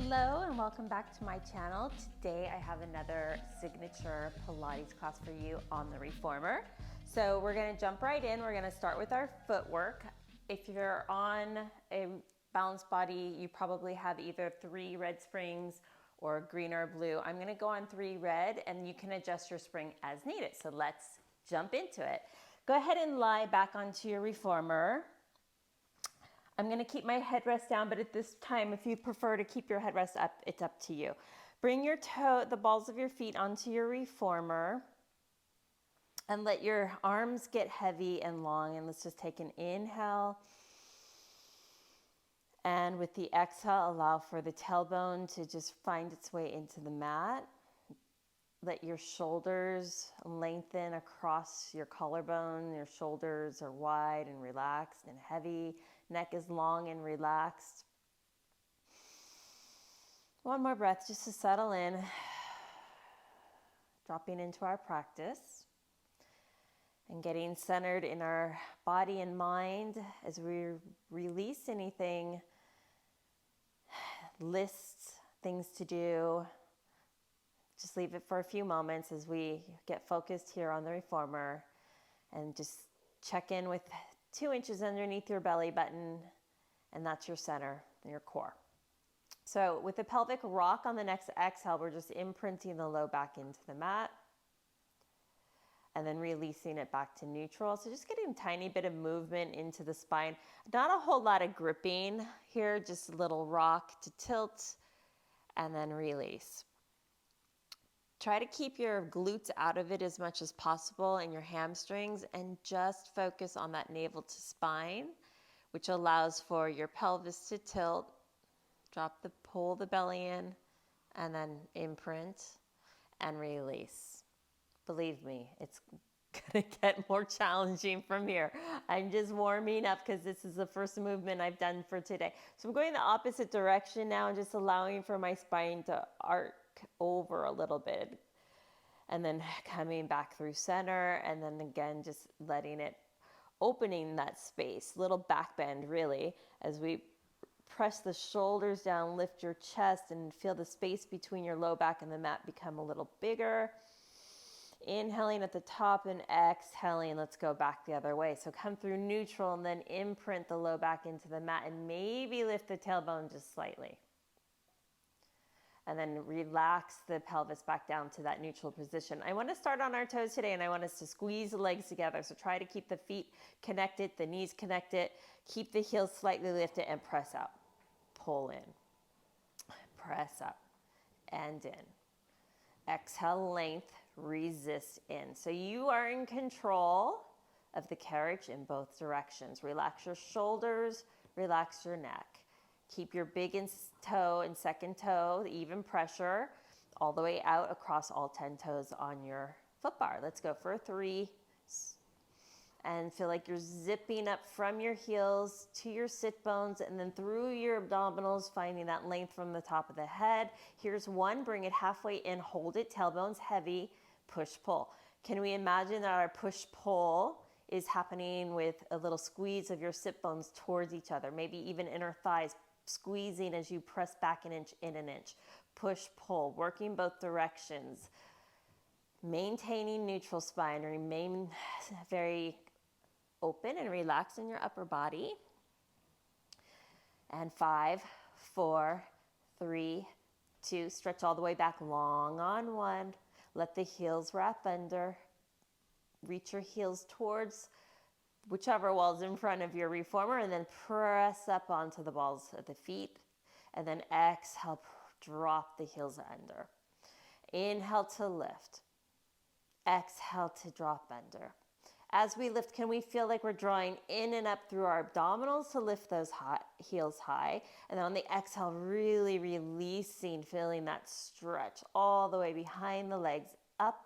Hello and welcome back to my channel. Today I have another signature Pilates class for you on the reformer. So we're going to jump right in. We're going to start with our footwork. If you're on a balanced body, you probably have either 3 red springs or green or blue. I'm going to go on 3 red and you can adjust your spring as needed. So let's jump into it. Go ahead and lie back onto your reformer. I'm going to keep my headrest down, but at this time, if you prefer to keep your headrest up, it's up to you. Bring the balls of your feet onto your reformer and let your arms get heavy and long. And let's just take an inhale. And with the exhale, allow for the tailbone to just find its way into the mat. Let your shoulders lengthen across your collarbone. Your shoulders are wide and relaxed and heavy. Neck is long and relaxed. One more breath just to settle in. Dropping into our practice. And getting centered in our body and mind as we release anything, lists, things to do. Just leave it for a few moments as we get focused here on the reformer and just check in with 2 inches underneath your belly button, and that's your center and your core. So with the pelvic rock on the next exhale, we're just imprinting the low back into the mat and then releasing it back to neutral. So just getting a tiny bit of movement into the spine. Not a whole lot of gripping here, just a little rock to tilt and then release. Try to keep your glutes out of it as much as possible and your hamstrings, and just focus on that navel to spine, which allows for your pelvis to tilt. Pull the belly in and then imprint and release. Believe me, it's gonna get more challenging from here. I'm just warming up because this is the first movement I've done for today. So I'm going the opposite direction now and just allowing for my spine to arc over a little bit, and then coming back through center, and then again just letting it, opening that space, little back bend really, as we press the shoulders down, lift your chest, and feel the space between your low back and the mat become a little bigger. Inhaling at the top and exhaling, let's go back the other way. So come through neutral and then imprint the low back into the mat and maybe lift the tailbone just slightly. And then relax the pelvis back down to that neutral position. I want to start on our toes today, and I want us to squeeze the legs together. So try to keep the feet connected, the knees connected, keep the heels slightly lifted, and press up. Pull in, press up, and in. Exhale, length, resist in. So you are in control of the carriage in both directions. Relax your shoulders, relax your neck. Keep your big toe and second toe, the even pressure, all the way out across all 10 toes on your foot bar. Let's go for 3. And feel like you're zipping up from your heels to your sit bones and then through your abdominals, finding that length from the top of the head. Here's 1, bring it halfway in, hold it, tailbones heavy, push, pull. Can we imagine that our push, pull is happening with a little squeeze of your sit bones towards each other, maybe even inner thighs squeezing as you press back an inch in an inch. Push, pull, working both directions. Maintaining neutral spine, remain very open and relaxed in your upper body. And 5, 4, 3, 2, stretch all the way back, long on 1. Let the heels wrap under. Reach your heels towards whichever wall's in front of your reformer, and then press up onto the balls of the feet. And then exhale, drop the heels under. Inhale to lift. Exhale to drop under. As we lift, can we feel like we're drawing in and up through our abdominals to lift those heels high? And then on the exhale, really releasing, feeling that stretch all the way behind the legs, up